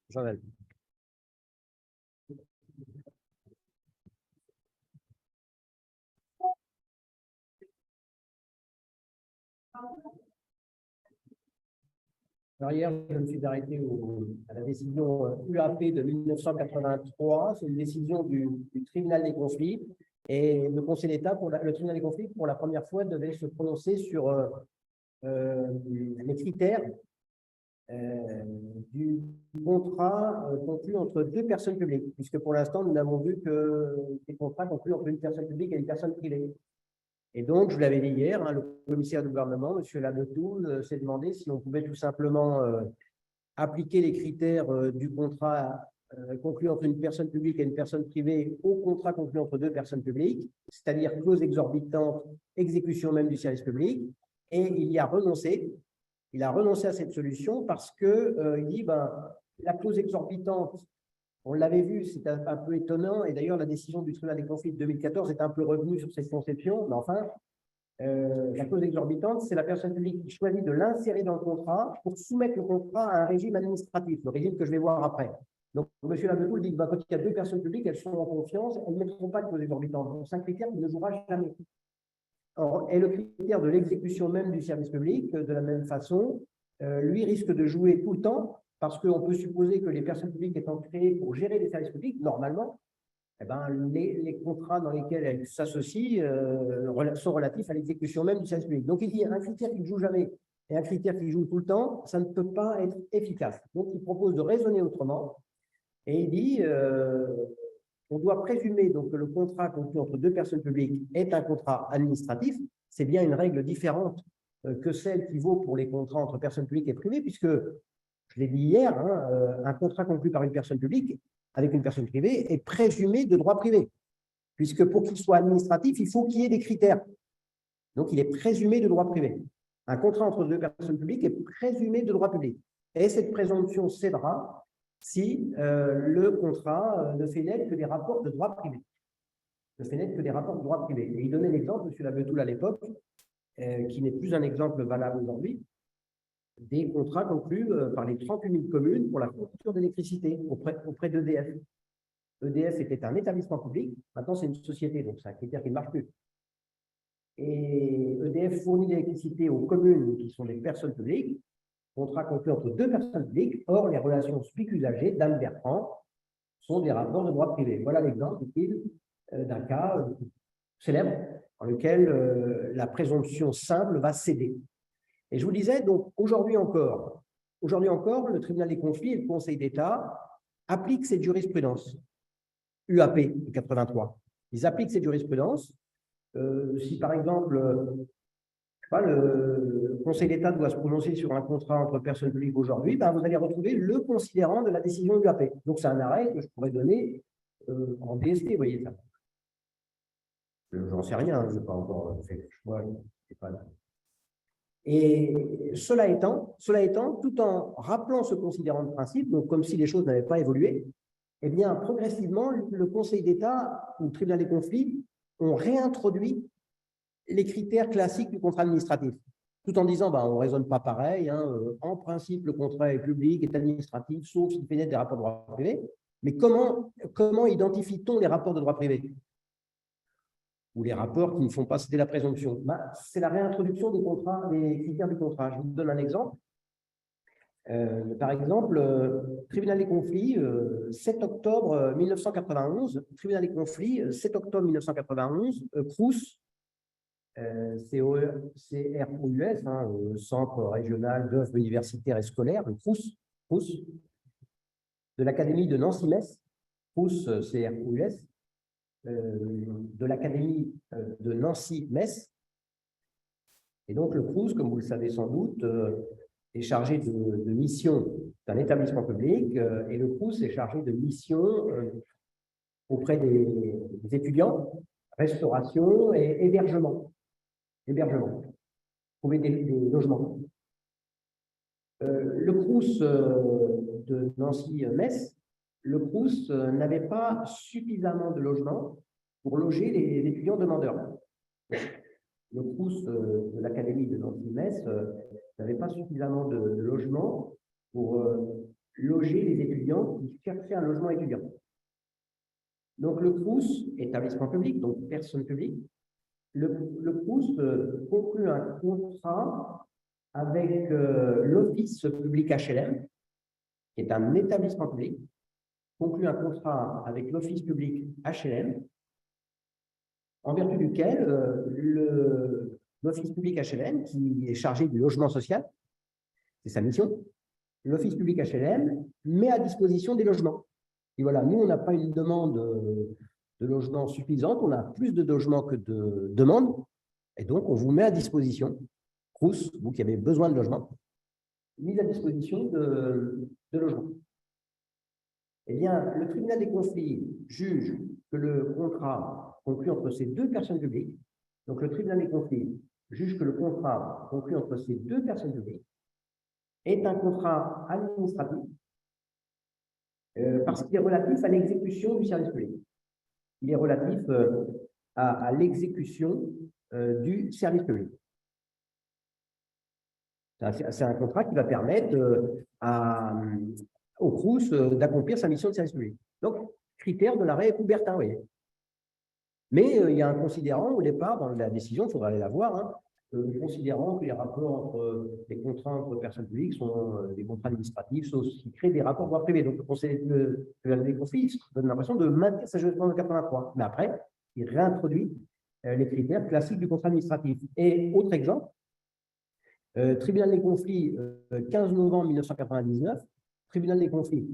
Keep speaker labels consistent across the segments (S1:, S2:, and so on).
S1: Jean-Val. Alors hier, je me suis arrêté à la décision UAP de 1983. C'est une décision du tribunal des conflits. Et le Conseil d'État, le tribunal des conflits, pour la première fois, devait se prononcer sur les critères du contrat conclu entre deux personnes publiques, puisque pour l'instant, nous n'avons vu que des contrats conclus entre une personne publique et une personne privée. Et donc, je vous l'avais dit hier, hein, le commissaire du gouvernement, M. Labetoul, s'est demandé si on pouvait tout simplement appliquer les critères du contrat conclu entre une personne publique et une personne privée au contrat conclu entre deux personnes publiques, c'est-à-dire clause exorbitante, exécution même du service public, et il y a renoncé. Il a renoncé à cette solution parce que il dit la clause exorbitante, on l'avait vu, c'est un peu étonnant, et d'ailleurs la décision du tribunal des conflits de 2014 est un peu revenue sur cette conception, mais enfin, la clause exorbitante, c'est la personne publique qui choisit de l'insérer dans le contrat pour soumettre le contrat à un régime administratif, le régime que je vais voir après. Donc, M. Labetoul dit que quand il y a deux personnes publiques, elles sont en confiance, elles ne mettront pas de clause exorbitante. Donc, c'est un critère qui ne jouera jamais. Or, et le critère de l'exécution même du service public, de la même façon, lui risque de jouer tout le temps, parce qu'on peut supposer que les personnes publiques étant créées pour gérer les services publics, normalement, eh ben, les contrats dans lesquels elles s'associent sont relatifs à l'exécution même du service public. Donc, il dit un critère qui ne joue jamais et un critère qui joue tout le temps, ça ne peut pas être efficace. Donc, il propose de raisonner autrement et il dit on doit présumer donc, que le contrat conclu entre deux personnes publiques est un contrat administratif. C'est bien une règle différente que celle qui vaut pour les contrats entre personnes publiques et privées, puisque, je l'ai dit hier, hein, un contrat conclu par une personne publique avec une personne privée est présumé de droit privé, puisque pour qu'il soit administratif, il faut qu'il y ait des critères. Donc, il est présumé de droit privé. Un contrat entre deux personnes publiques est présumé de droit public. Et cette présomption cédera si le contrat ne fait naître que des rapports de droit privé. Ne fait naître que des rapports de droit privé. Et il donnait l'exemple, M. Labetoul à l'époque, qui n'est plus un exemple valable aujourd'hui, des contrats conclus par les 38 000 communes pour la fourniture d'électricité auprès d'EDF. EDF était un établissement public, maintenant c'est une société, donc c'est un critère qui ne marche plus. Et EDF fournit l'électricité aux communes qui sont des personnes publiques, contrat conclu entre deux personnes publiques. Or, les relations SPIC-usagers d'Anne Bertrand sont des rapports de droit privé. Voilà l'exemple d'un cas célèbre dans lequel la présomption simple va céder. Et je vous disais, donc, aujourd'hui encore, le tribunal des conflits et le Conseil d'État appliquent cette jurisprudence, UAP 83. Ils appliquent cette jurisprudence. Si par exemple, je sais pas, le Conseil d'État doit se prononcer sur un contrat entre personnes publiques aujourd'hui, ben, vous allez retrouver le considérant de la décision UAP. Donc, c'est un arrêt que je pourrais donner en DST, vous voyez ça. J'en sais rien, je n'ai pas encore fait le choix. Et cela étant, tout en rappelant ce considérant de principe, donc comme si les choses n'avaient pas évolué, eh bien, progressivement, le Conseil d'État ou le tribunal des conflits ont réintroduit les critères classiques du contrat administratif, tout en disant, on ne raisonne pas pareil, en principe, le contrat est public, est administratif, sauf s'il pénètre des rapports de droit privé. Mais comment identifie-t-on les rapports de droit privé ou les rapports qui ne font pas céder la présomption? C'est la réintroduction des critères du contrat. Je vous donne un exemple. Par exemple, tribunal des conflits, 7 octobre 1991, tribunal des conflits, 7 octobre 1991, CROUS, CROUS, Centre régional d'œuvres universitaires et scolaires, le CROUS, de l'Académie de Nancy-Metz, CROUS, CROUS, de l'Académie de Nancy-Metz. Et donc, le CROUS, comme vous le savez sans doute, est chargé de mission d'un établissement public et le CROUS est chargé de mission auprès des étudiants, restauration et hébergement. Trouver des logements. Le CROUS de Nancy-Metz, le CROUS n'avait pas suffisamment de logements pour loger les étudiants demandeurs. Le CROUS de l'Académie de Nancy-Metz n'avait pas suffisamment de logements pour loger les étudiants qui cherchaient un logement étudiant. Donc le CROUS, établissement public, donc personne publique, le CROUS conclut un contrat avec l'Office public HLM, qui est un établissement public, conclut un contrat avec l'Office public HLM, en vertu duquel l'Office public HLM, qui est chargé du logement social, c'est sa mission, l'Office public HLM met à disposition des logements. Et voilà, nous, on n'a pas une demande de logement suffisante, on a plus de logements que de demandes, et donc on vous met à disposition, CROUS, vous qui avez besoin de logement, mise à disposition de logements. Eh bien, le tribunal des conflits juge que le contrat conclu entre ces deux personnes publiques, donc le tribunal des conflits juge que le contrat conclu entre ces deux personnes publiques est un contrat administratif parce qu'il est relatif à l'exécution du service public. Il est relatif à l'exécution du service public. C'est un contrat qui va permettre au CROUS d'accomplir sa mission de service public. Donc, critère de l'arrêt Coubertin, vous voyez. Mais il y a un considérant au départ dans la décision, il faudra aller la voir, considérant que les rapports entre les contrats entre personnes publiques sont des contrats administratifs, sauf qui créent des rapports de droit privé. Donc, les conflits donne l'impression de maintenir sa jurisprudence de 83. Mais après, il réintroduit les critères classiques du contrat administratif. Et autre exemple, tribunal des conflits, 15 novembre 1999, tribunal des conflits,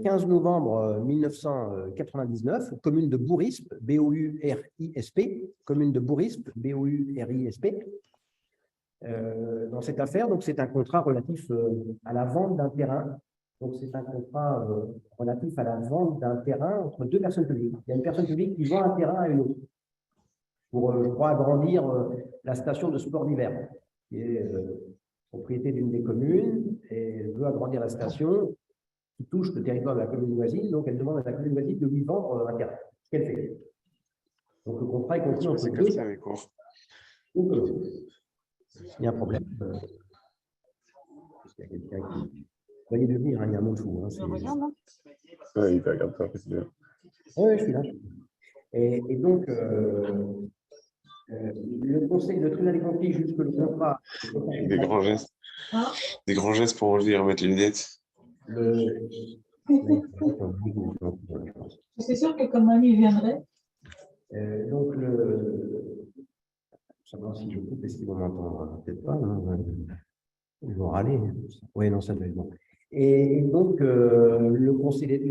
S1: 15 novembre 1999, commune de Bourisp, B-O-U-R-I-S-P, commune de Bourisp, B-O-U-R-I-S-P. Dans cette affaire, donc c'est un contrat relatif à la vente d'un terrain. Donc c'est un contrat relatif à la vente d'un terrain entre deux personnes publiques. Il y a une personne publique qui vend un terrain à une autre pour, je crois, agrandir la station de sport d'hiver, qui est propriété d'une des communes et veut agrandir la station qui touche le territoire de la commune voisine, donc elle demande à la commune voisine de lui vendre un terrain. Ce qu'elle fait. Donc le contrat est conclu entre deux. Il y a un problème. Il y a quelqu'un qui. Voyez de venir, il y a un monde fou.
S2: Oui, il peut regarder ça, c'est bien.
S1: Oui, je suis là. Et donc, le tribunal des conflits juge que le contrat.
S2: Des grands gestes. Des grands gestes pour enlever et remettre les lunettes.
S3: C'est sûr que comme ami viendrait.
S1: Donc, savoir si je coupe, est-ce qu'ils vont m'entendre? Peut-être pas. Hein. Ils vont râler. Oui, non, ça doit être bon. Et donc, le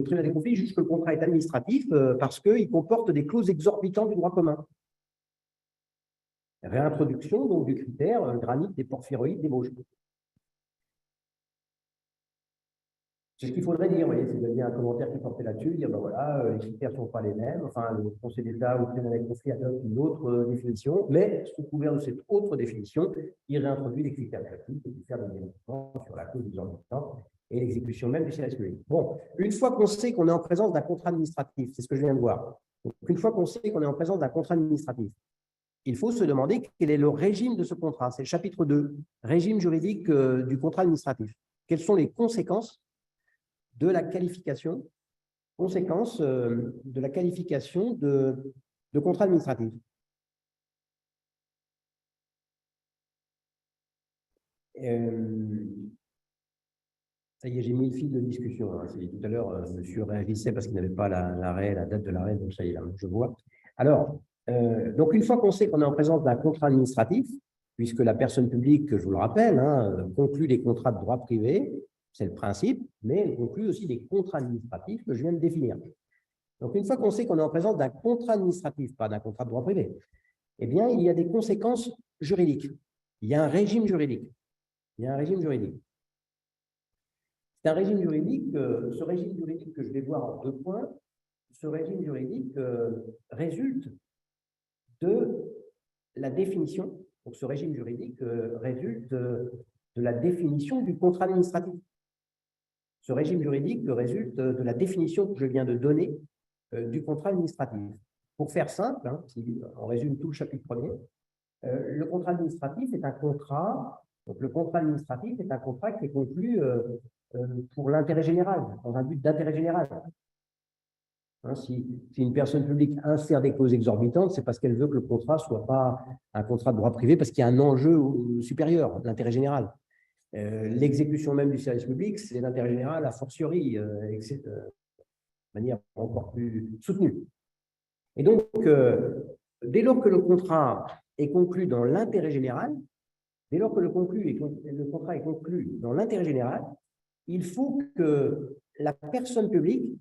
S1: tribunal des conflits juge que le contrat est administratif parce qu'il comporte des clauses exorbitantes du droit commun. Réintroduction donc, du critère granit, des porphyroïdes, des Vosges. C'est ce qu'il faudrait dire, vous voyez, c'est-à-dire un commentaire qui portait là-dessus, dire ben voilà, les critères ne sont pas les mêmes, enfin, le Conseil d'État ou le tribunal des conflits adopte une autre définition, mais sous couvert de cette autre définition, il réintroduit des critères classiques, des critères de développement sur la cause des exorbitants et l'exécution même du service public. Bon, une fois qu'on sait qu'on est en présence d'un contrat administratif, c'est ce que je viens de voir, donc, une fois qu'on sait qu'on est en présence d'un contrat administratif, il faut se demander quel est le régime de ce contrat. C'est le chapitre 2, régime juridique du contrat administratif. Quelles sont les conséquences de la qualification, de la qualification de contrat administratif. Ça y est, j'ai mis le fil de discussion. Hein. Tout à l'heure, monsieur réagissait parce qu'il n'avait pas la date de l'arrêt, donc ça y est, là, je vois. Alors, donc une fois qu'on sait qu'on est en présence d'un contrat administratif, puisque la personne publique, je vous le rappelle, hein, conclut des contrats de droit privé, c'est le principe, mais elle conclut aussi des contrats administratifs que je viens de définir. Donc, une fois qu'on sait qu'on est en présence d'un contrat administratif, pas d'un contrat de droit privé, eh bien, il y a des conséquences juridiques. Il y a un régime juridique. Il y a un régime juridique. C'est un régime juridique, ce régime juridique que je vais voir en 2 points, ce régime juridique résulte de la définition, donc ce régime juridique résulte de la définition du contrat administratif. Ce régime juridique résulte de la définition que je viens de donner du contrat administratif. Pour faire simple, hein, si on résume tout le chapitre 1er, le contrat administratif est un contrat, donc le contrat administratif est un contrat qui est conclu pour l'intérêt général, dans un but d'intérêt général. Hein, si une personne publique insère des clauses exorbitantes, c'est parce qu'elle veut que le contrat ne soit pas un contrat de droit privé, parce qu'il y a un enjeu supérieur, l'intérêt général. L'exécution même du service public, c'est l'intérêt général, a fortiori, de manière encore plus soutenue. Et donc, dès lors que le contrat est conclu dans l'intérêt général, dès lors que le contrat est conclu dans l'intérêt général, il faut que la personne publique,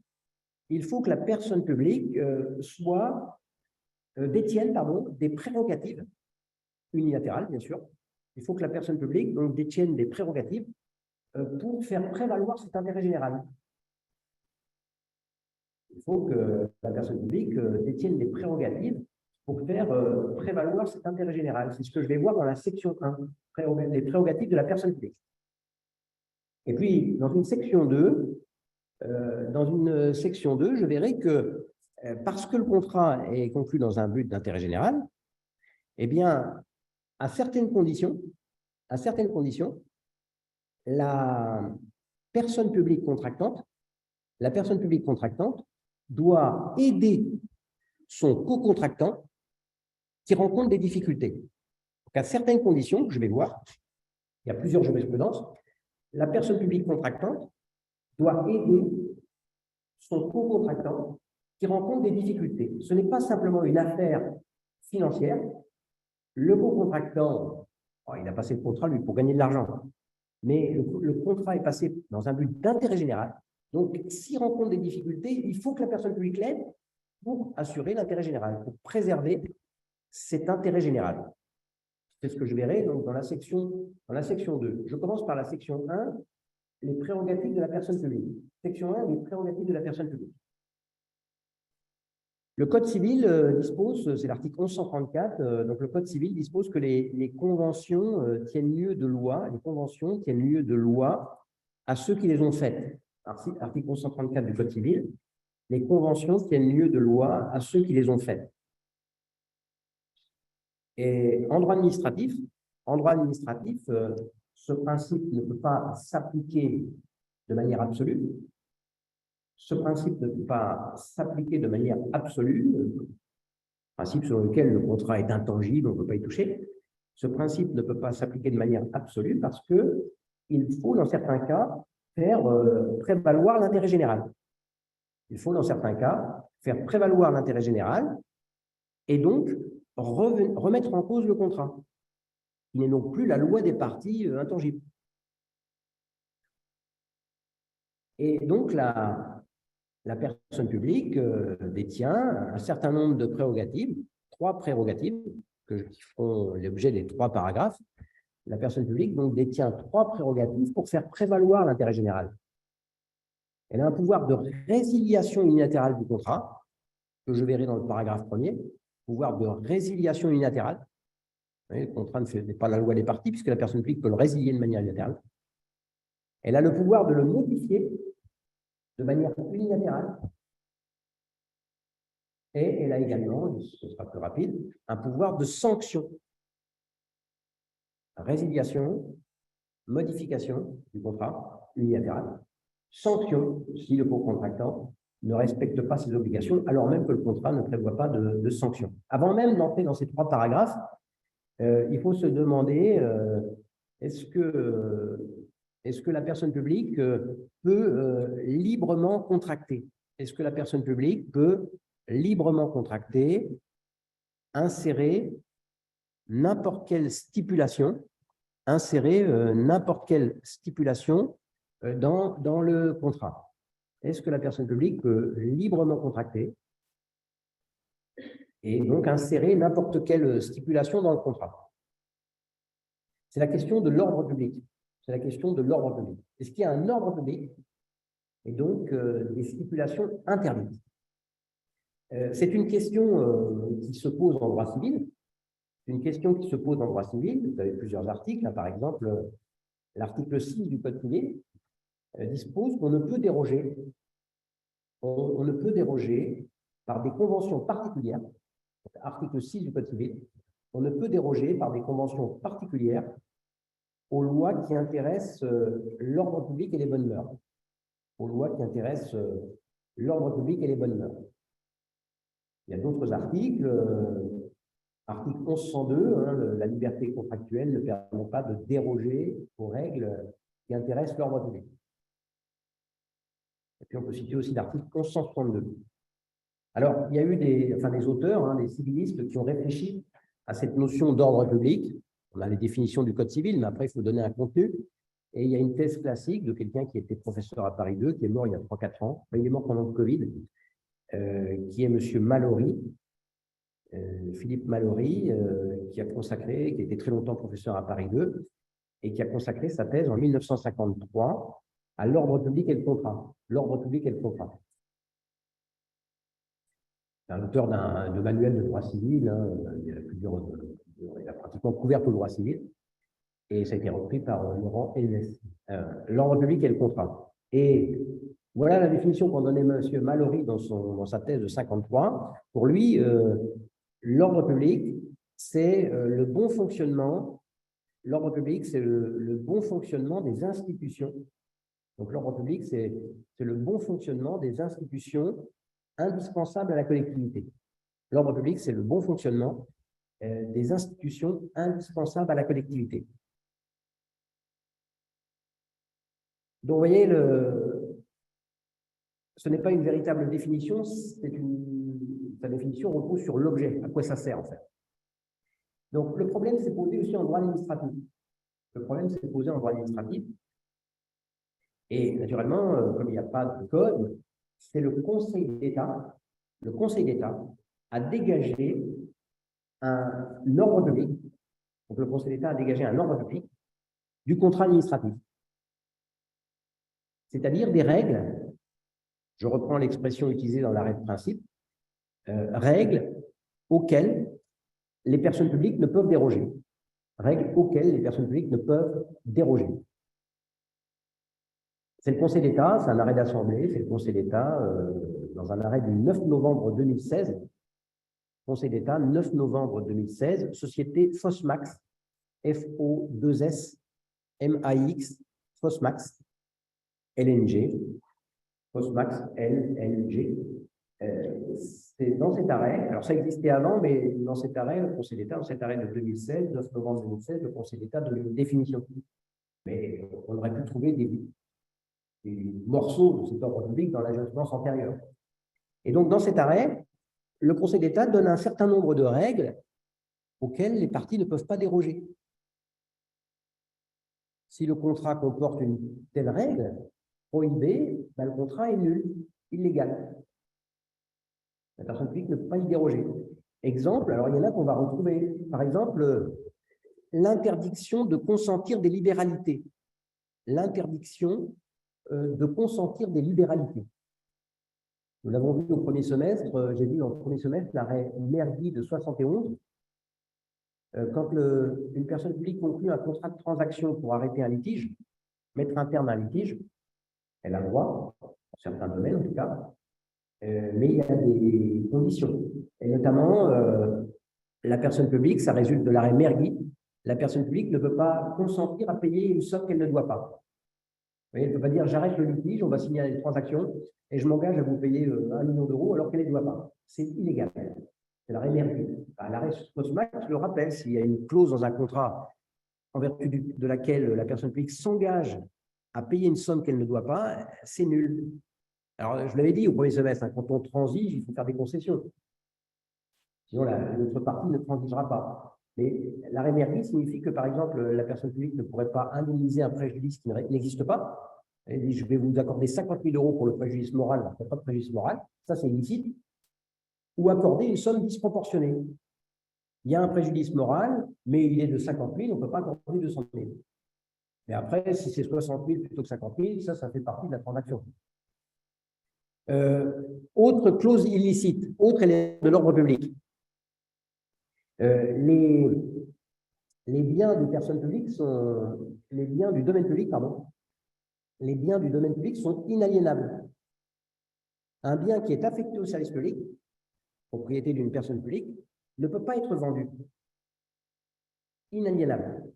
S1: détienne des prérogatives unilatérales, bien sûr. Il faut que la personne publique donc, détienne des prérogatives pour faire prévaloir cet intérêt général. Il faut que la personne publique détienne des prérogatives pour faire prévaloir cet intérêt général. C'est ce que je vais voir dans la section 1, les prérogatives de la personne publique. Et puis, dans une section 2, je verrai que parce que le contrat est conclu dans un but d'intérêt général, eh bien, à certaines conditions, la personne publique contractante doit aider son co-contractant qui rencontre des difficultés. Donc, à certaines conditions, que je vais voir, il y a plusieurs jurisprudences, la personne publique contractante doit aider son co-contractant qui rencontre des difficultés. Ce n'est pas simplement une affaire financière. Le co-contractant, il a passé le contrat, lui, pour gagner de l'argent. Mais le contrat est passé dans un but d'intérêt général. Donc, s'il rencontre des difficultés, il faut que la personne publique l'aide pour assurer l'intérêt général, pour préserver cet intérêt général. C'est ce que je verrai donc, dans la section 2. Je commence par la section 1, les prérogatives de la personne publique. Section 1, les prérogatives de la personne publique. Le Code civil dispose, c'est l'article 1134, donc le Code civil dispose que les conventions tiennent lieu de loi, à ceux qui les ont faites. Article 1134 du Code civil, les conventions tiennent lieu de loi à ceux qui les ont faites. Et en droit administratif, ce principe ne peut pas s'appliquer de manière absolue. Principe selon lequel le contrat est intangible, on ne peut pas y toucher. Ce principe ne peut pas s'appliquer de manière absolue parce qu'il faut, dans certains cas, faire prévaloir l'intérêt général. Il faut, dans certains cas, faire prévaloir l'intérêt général et donc remettre en cause le contrat. Il n'est donc plus la loi des parties intangible. Et donc, la personne publique détient un certain nombre de prérogatives, 3 prérogatives, qui feront l'objet des 3 paragraphes. La personne publique donc détient 3 prérogatives pour faire prévaloir l'intérêt général. Elle a un pouvoir de résiliation unilatérale du contrat, que je verrai dans le paragraphe 1er, pouvoir de résiliation unilatérale. Le contrat n'est pas la loi des parties, puisque la personne publique peut le résilier de manière unilatérale. Elle a le pouvoir de le modifier de manière unilatérale. Et elle a également, ce sera plus rapide, un pouvoir de sanction. Résiliation, modification du contrat unilatéral, sanction si le co-contractant ne respecte pas ses obligations, alors même que le contrat ne prévoit pas de sanction. Avant même d'entrer dans ces 3 paragraphes, il faut se demander est-ce que la personne publique peut librement contracter? Est-ce que la personne publique peut librement contracter, insérer n'importe quelle stipulation, dans le contrat? Est-ce que la personne publique peut librement contracter et donc insérer n'importe quelle stipulation dans le contrat? C'est la question de l'ordre public. C'est la question de l'ordre public. Est-ce qu'il y a un ordre public et donc des stipulations interdites? C'est une question qui se pose en droit civil. Une question qui se pose en droit civil. Vous avez plusieurs articles. Par exemple, l'article 6 du Code civil dispose qu'on ne peut déroger. On ne peut déroger par des conventions particulières. Article 6 du Code civil. On ne peut déroger par des conventions particulières aux lois qui intéressent l'ordre public et les bonnes mœurs. Aux lois qui intéressent l'ordre public et les bonnes mœurs. Il y a d'autres articles. Article 1102, la liberté contractuelle ne permet pas de déroger aux règles qui intéressent l'ordre public. Et puis on peut citer aussi l'article 1162. Alors, il y a eu des auteurs, des civilistes qui ont réfléchi à cette notion d'ordre public. On a les définitions du Code civil, mais après, il faut donner un contenu. Et il y a une thèse classique de quelqu'un qui était professeur à Paris 2, qui est mort il y a 3-4 ans. Enfin, il est mort pendant le Covid, qui est M. Mallory, Philippe Mallory, qui était très longtemps professeur à Paris 2, et qui a consacré sa thèse en 1953 à l'ordre public et le contrat. L'ordre public et le contrat. C'est un auteur de manuel de droit civil, il a pratiquement couvert tout le droit civil, et ça a été repris par Laurent Elnès. L'ordre public et le contrat. Et voilà la définition qu'en donnait M. Mallory dans sa thèse de 53. Pour lui, l'ordre public, c'est le bon fonctionnement. L'ordre public, c'est le bon fonctionnement des institutions. Donc l'ordre public, c'est le bon fonctionnement des institutions indispensables à la collectivité. L'ordre public, c'est le bon fonctionnement des institutions indispensables à la collectivité. Donc, vous voyez, ce n'est pas une véritable définition, sa définition repose sur l'objet, à quoi ça sert en fait. Donc, le problème s'est posé aussi en droit administratif. Et naturellement, comme il n'y a pas de code, c'est le Conseil d'État a dégagé un ordre public. Donc, le Conseil d'État a dégagé un ordre public du contrat administratif. C'est-à-dire des règles, je reprends l'expression utilisée dans l'arrêt de principe, règles auxquelles les personnes publiques ne peuvent déroger. Règles auxquelles les personnes publiques ne peuvent déroger. C'est le Conseil d'État, c'est un arrêt d'Assemblée, c'est le Conseil d'État, dans un arrêt du 9 novembre 2016, Conseil d'État, 9 novembre 2016, société Fosmax, F-O-2-S-M-A-X, Fosmax, LNG, Fosmax, LNG. C'est dans cet arrêt, alors ça existait avant, mais dans cet arrêt, le Conseil d'État, dans cet arrêt de 2016, 9 novembre 2016, le Conseil d'État donne une définition. Mais on aurait pu trouver morceaux de cet ordre public dans la jurisprudence antérieure. Et donc, dans cet arrêt, le Conseil d'État donne un certain nombre de règles auxquelles les parties ne peuvent pas déroger. Si le contrat comporte une telle règle prohibée, ben, le contrat est nul, illégal. La personne publique ne peut pas y déroger. Exemple, alors il y en a qu'on va retrouver. Par exemple, l'interdiction de consentir des libéralités. L'interdiction de consentir des libéralités. Nous l'avons vu au premier semestre, j'ai vu au premier semestre l'arrêt Mergui de 71. Quand une personne publique conclut un contrat de transaction pour arrêter un litige, mettre un terme à un litige, elle a le droit, dans certains domaines en tout cas, mais il y a des conditions. Et notamment, la personne publique, ça résulte de l'arrêt Mergui, la personne publique ne peut pas consentir à payer une somme qu'elle ne doit pas. Vous voyez, elle ne peut pas dire j'arrête le litige, on va signer une transaction et je m'engage à vous payer 1 million d'euros alors qu'elle ne doit pas. C'est illégal. C'est l'arrêt Mergui. L'arrêt Sosmax le rappelle, s'il y a une clause dans un contrat en vertu de laquelle la personne publique s'engage à payer une somme qu'elle ne doit pas, c'est nul. Alors, je l'avais dit au premier semestre, hein, quand on transige, il faut faire des concessions. Sinon, l'autre partie ne transigera pas. Mais l'arrêt Mergui signifie que, par exemple, la personne publique ne pourrait pas indemniser un préjudice qui n'existe pas. Elle dit, je vais vous accorder 50 000 euros pour le préjudice moral, il n'y a pas de préjudice moral, ça c'est illicite, ou accorder une somme disproportionnée. Il y a un préjudice moral, mais il est de 50 000, on ne peut pas accorder 200 000. Mais après, si c'est 60 000 plutôt que 50 000, ça fait partie de la transaction. Autre clause illicite, autre élément de l'ordre public. Les biens des personnes publiques sont, les biens du domaine public, pardon, les biens du domaine public sont inaliénables. Un bien qui est affecté au service public, propriété d'une personne publique, ne peut pas être vendu. Inaliénable.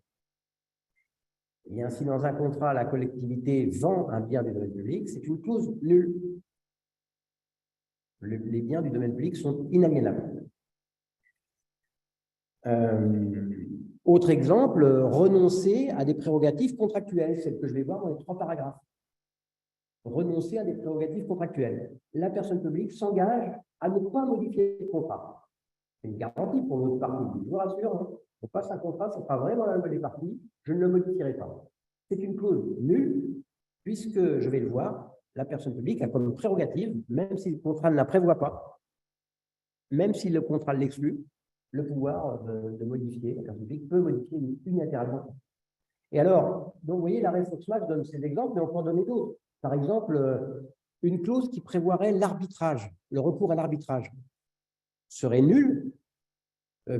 S1: Et ainsi, dans un contrat, la collectivité vend un bien du domaine public, c'est une clause nulle. Les biens du domaine public sont inaliénables. Autre exemple, renoncer à des prérogatives contractuelles, celle que je vais voir dans les 3 paragraphes. Renoncer à des prérogatives contractuelles. La personne publique s'engage à ne pas modifier le contrat. C'est une garantie pour notre partie. Je vous rassure, hein, on passe un contrat, ça sera vraiment la loi des parties, je ne le modifierai pas. C'est une clause nulle, puisque, je vais le voir, la personne publique a comme prérogative, même si le contrat ne la prévoit pas, même si le contrat l'exclut, le pouvoir de modifier, la personne publique peut modifier unilatéralement. Et alors, donc vous voyez, l'arrêt Foxmax donne ces exemples, mais on peut en donner d'autres. Par exemple, une clause qui prévoirait l'arbitrage, le recours à l'arbitrage, serait nulle,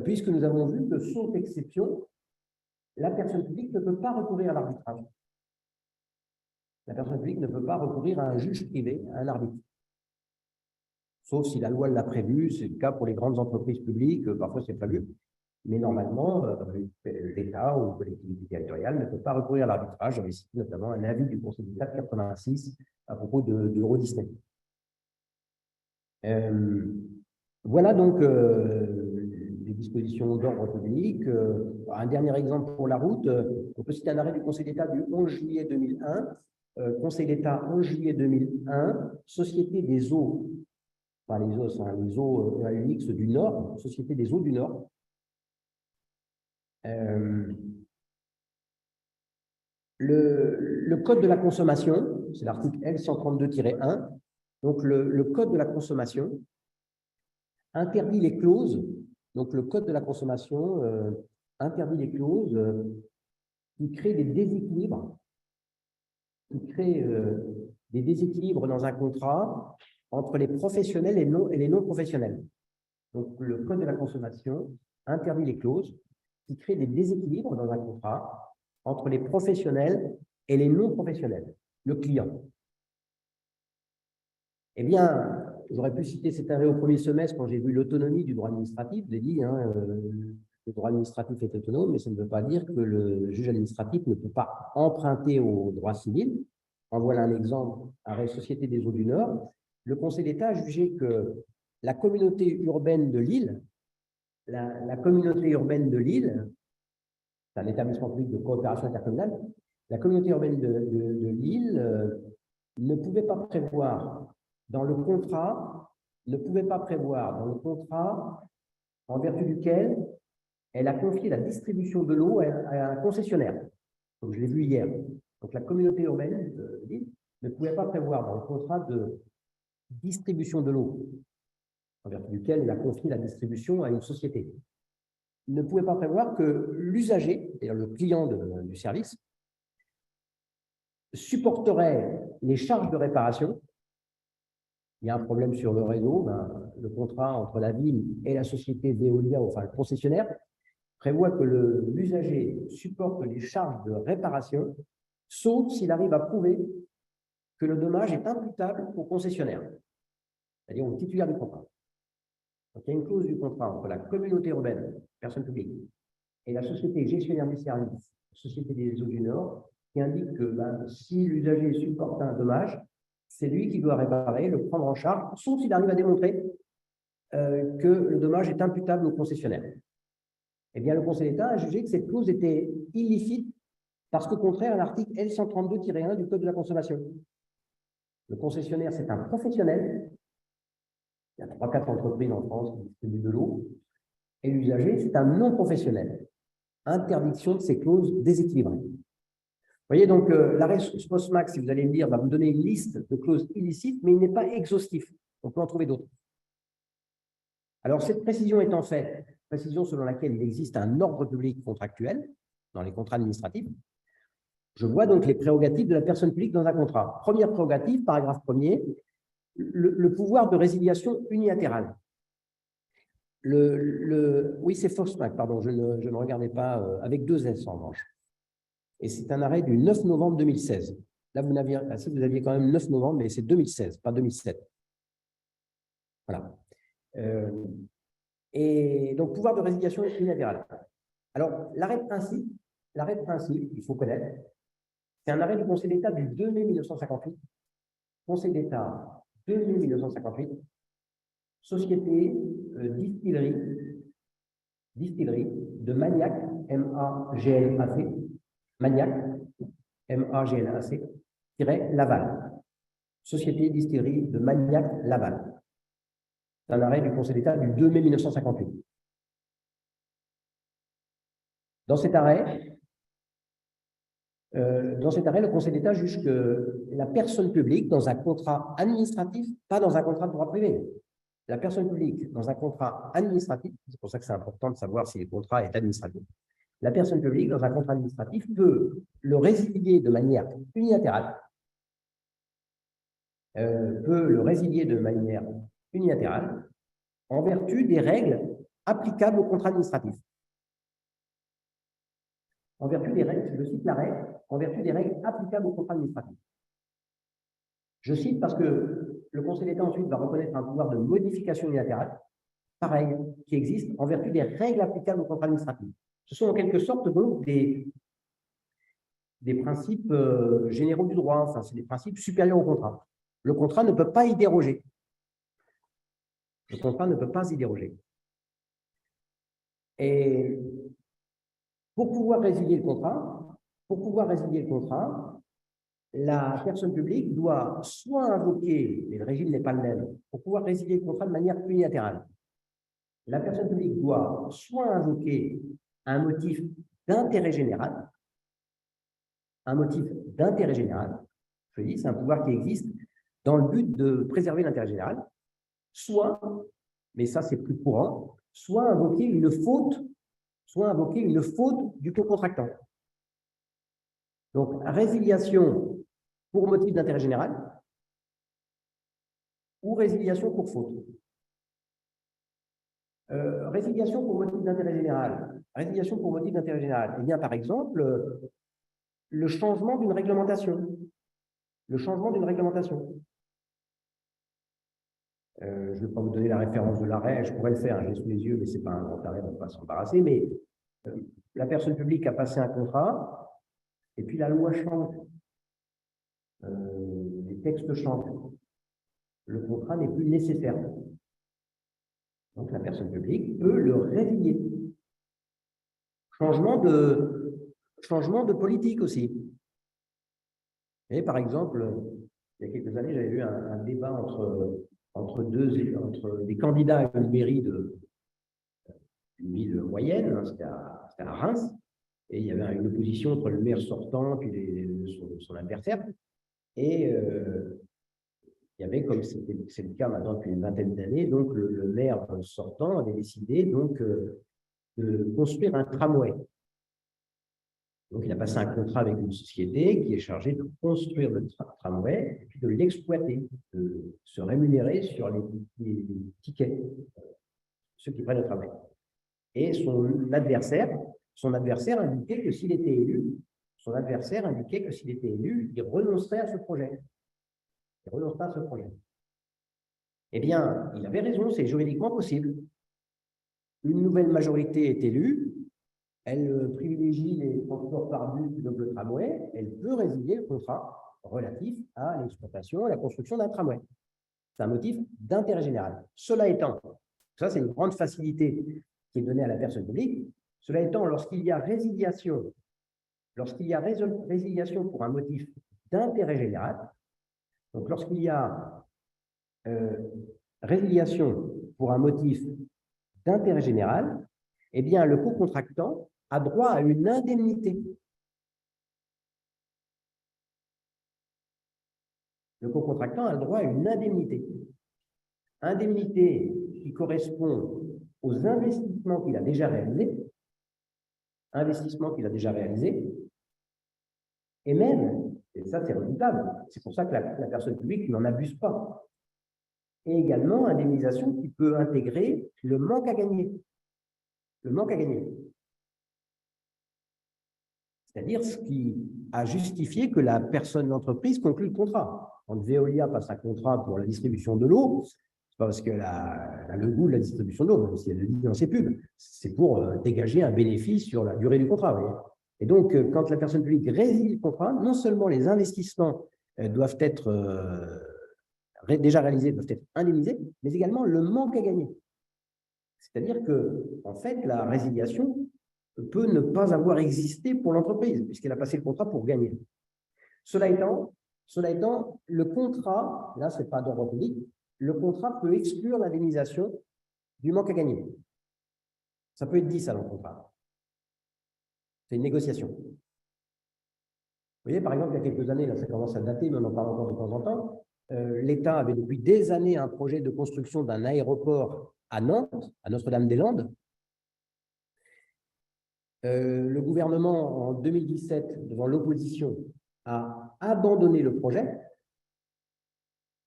S1: puisque nous avons vu que, sauf exception, la personne publique ne peut pas recourir à l'arbitrage. La personne publique ne peut pas recourir à un juge privé, à un arbitre. Sauf si la loi l'a prévu, c'est le cas pour les grandes entreprises publiques, parfois c'est prévu. Mais normalement, l'État ou une collectivité territoriale ne peut pas recourir à l'arbitrage. J'avais cité notamment un avis du Conseil d'État de 86 à propos de l'Euro Disney. Voilà donc les dispositions d'ordre public. Un dernier exemple pour la route. On peut citer un arrêt du Conseil d'État du 11 juillet 2001. Conseil d'État 11 juillet 2001, Société des eaux, pas les eaux, hein, les eaux UX du Nord, Société des eaux du Nord. Le code de la consommation, c'est l'article L132-1, donc le code de la consommation interdit les clauses, donc le code de la consommation interdit les clauses qui créent des déséquilibres, dans un contrat entre les professionnels et les non-professionnels. Donc le code de la consommation interdit les clauses qui créent des déséquilibres dans un contrat entre les professionnels et les non-professionnels, le client. Eh bien, j'aurais pu citer cet arrêt au premier semestre quand j'ai vu l'autonomie du droit administratif. Je l'ai dit, hein, le droit administratif est autonome, mais ça ne veut pas dire que le juge administratif ne peut pas emprunter au droit civil. En voilà un exemple, arrêt Société des eaux du Nord. Le Conseil d'État a jugé que la communauté urbaine de Lille, la communauté urbaine de Lille, c'est un établissement public de coopération intercommunale, la communauté urbaine de Lille ne pouvait pas prévoir dans le contrat, en vertu duquel elle a confié la distribution de l'eau à un concessionnaire. Donc, je l'ai vu hier. Donc, la communauté urbaine de Lille ne pouvait pas prévoir dans le contrat de distribution de l'eau, en vertu duquel elle a confié la distribution à une société, ne pouvait pas prévoir que l'usager, c'est-à-dire le client du service, supporterait les charges de réparation. Il y a un problème sur le réseau, le contrat entre la ville et la société Veolia, enfin le concessionnaire, prévoit que l'usager supporte les charges de réparation, sauf s'il arrive à prouver que le dommage est imputable au concessionnaire, c'est-à-dire au titulaire du contrat. Donc, il y a une clause du contrat entre la communauté urbaine, personne publique, et la société gestionnaire du service, Société des eaux du Nord, qui indique que si l'usager supporte un dommage, c'est lui qui doit réparer, le prendre en charge, sauf s'il arrive à démontrer que le dommage est imputable au concessionnaire. Eh bien, le Conseil d'État a jugé que cette clause était illicite parce que contraire à l'article L132-1 du Code de la consommation. Le concessionnaire, c'est un professionnel. Il y a 3-4 entreprises en France qui distribuent de l'eau. Et l'usager, c'est un non-professionnel. Interdiction de ces clauses déséquilibrées. Vous voyez, donc, l'arrêt Sposmax, si vous allez me dire, va vous donner une liste de clauses illicites, mais il n'est pas exhaustif. On peut en trouver d'autres. Alors, cette précision étant faite, précision selon laquelle il existe un ordre public contractuel dans les contrats administratifs, je vois donc les prérogatives de la personne publique dans un contrat. Première prérogative, paragraphe 1er, le pouvoir de résiliation unilatérale. Oui, c'est Fosmac, pardon, je ne regardais pas, avec 2 S en revanche. Et c'est un arrêt du 9 novembre 2016. Là, vous aviez quand même 9 novembre, mais c'est 2016, pas 2007. Voilà. Et donc, pouvoir de résiliation unilatérale. Alors, l'arrêt de principe, il faut connaître, c'est un arrêt du Conseil d'État du 2 mai 1958. Conseil d'État 2 mai 1958. Société distillerie de Magnac, M-A-G-L-A-C, Magnac, M-A-G-L-A-C, Laval. Société distillerie de Magnac, Laval. C'est un arrêt du Conseil d'État du 2 mai 1958. Dans cet arrêt, le Conseil d'État juge que la personne publique, dans un contrat administratif, pas dans un contrat de droit privé, la personne publique, dans un contrat administratif, c'est pour ça que c'est important de savoir si le contrat est administratif, la personne publique, dans un contrat administratif, peut le résilier de manière unilatérale, en vertu des règles applicables au contrat administratif. En vertu des règles, je cite l'arrêt, en vertu des règles applicables au contrat administratif. Je cite parce que le Conseil d'État ensuite va reconnaître un pouvoir de modification unilatérale, pareil, qui existe en vertu des règles applicables au contrat administratif. Ce sont en quelque sorte donc des principes généraux du droit, enfin, c'est des principes supérieurs au contrat. Le contrat ne peut pas y déroger. Le contrat ne peut pas y déroger. Et pour pouvoir résilier le contrat, la personne publique doit soit invoquer, et le régime n'est pas le même, pour pouvoir résilier le contrat de manière unilatérale. La personne publique doit soit invoquer un motif d'intérêt général, je dis, c'est un pouvoir qui existe dans le but de préserver l'intérêt général, soit, mais ça c'est plus courant, soit invoquer une faute du co-contractant. Donc, résiliation pour motif d'intérêt général ou résiliation pour faute. Résiliation pour motif d'intérêt général. Eh bien, par exemple, le changement d'une réglementation. Je ne vais pas vous donner la référence de l'arrêt, je pourrais le faire, je l'ai sous les yeux, mais ce n'est pas un grand arrêt, on ne va pas s'embarrasser, mais la personne publique a passé un contrat, et puis la loi change, les textes changent, le contrat n'est plus nécessaire. Donc la personne publique peut le résilier. Changement de politique aussi. Et par exemple, il y a quelques années, j'avais vu un débat entre des candidats à une mairie d'une ville moyenne, hein, c'était à Reims, et il y avait une opposition entre le maire sortant et son adversaire. Et il y avait, comme c'est le cas maintenant depuis une vingtaine d'années, donc le maire sortant avait décidé donc, de construire un tramway. Donc, il a passé un contrat avec une société qui est chargée de construire le tramway et puis de l'exploiter, de se rémunérer sur les tickets, ceux qui prennent le tramway. Et son adversaire indiquait que s'il était élu, il renoncerait à ce projet. Il renoncerait à ce projet. Eh bien, il avait raison, c'est juridiquement possible. Une nouvelle majorité est élue, elle privilégie les transports par bus plutôt que le tramway, elle peut résilier le contrat relatif à l'exploitation et à la construction d'un tramway. C'est un motif d'intérêt général. Cela étant, ça c'est une grande facilité qui est donnée à la personne publique, cela étant, lorsqu'il y a résiliation pour un motif d'intérêt général, donc lorsqu'il y a résiliation pour un motif d'intérêt général, eh bien, le co-contractant a droit à une indemnité. Le co-contractant a le droit à une indemnité. Indemnité qui correspond aux investissements qu'il a déjà réalisés, et même, et ça c'est redoutable, c'est pour ça que la personne publique n'en abuse pas, et également indemnisation qui peut intégrer le manque à gagner. Le manque à gagner. C'est-à-dire ce qui a justifié que la personne, l'entreprise, conclut le contrat. Quand Veolia passe un contrat pour la distribution de l'eau, c'est pas parce qu'elle a le goût de la distribution de l'eau, même si elle le dit dans ses pubs, c'est pour dégager un bénéfice sur la durée du contrat. Voyez. Et donc, quand la personne publique résilie le contrat, non seulement les investissements doivent être déjà réalisés, doivent être indemnisés, mais également le manque à gagner. C'est-à-dire que, en fait, la résiliation peut ne pas avoir existé pour l'entreprise, puisqu'elle a passé le contrat pour gagner. Cela étant, le contrat, là, ce n'est pas d'ordre public, le contrat peut exclure l'indemnisation du manque à gagner. Ça peut être dit, ça, dans le contrat. C'est une négociation. Vous voyez, par exemple, il y a quelques années, là, ça commence à dater, mais on en parle encore de temps en temps, l'État avait depuis des années un projet de construction d'un aéroport à Nantes, à Notre-Dame-des-Landes. Le gouvernement, en 2017, devant l'opposition, a abandonné le projet,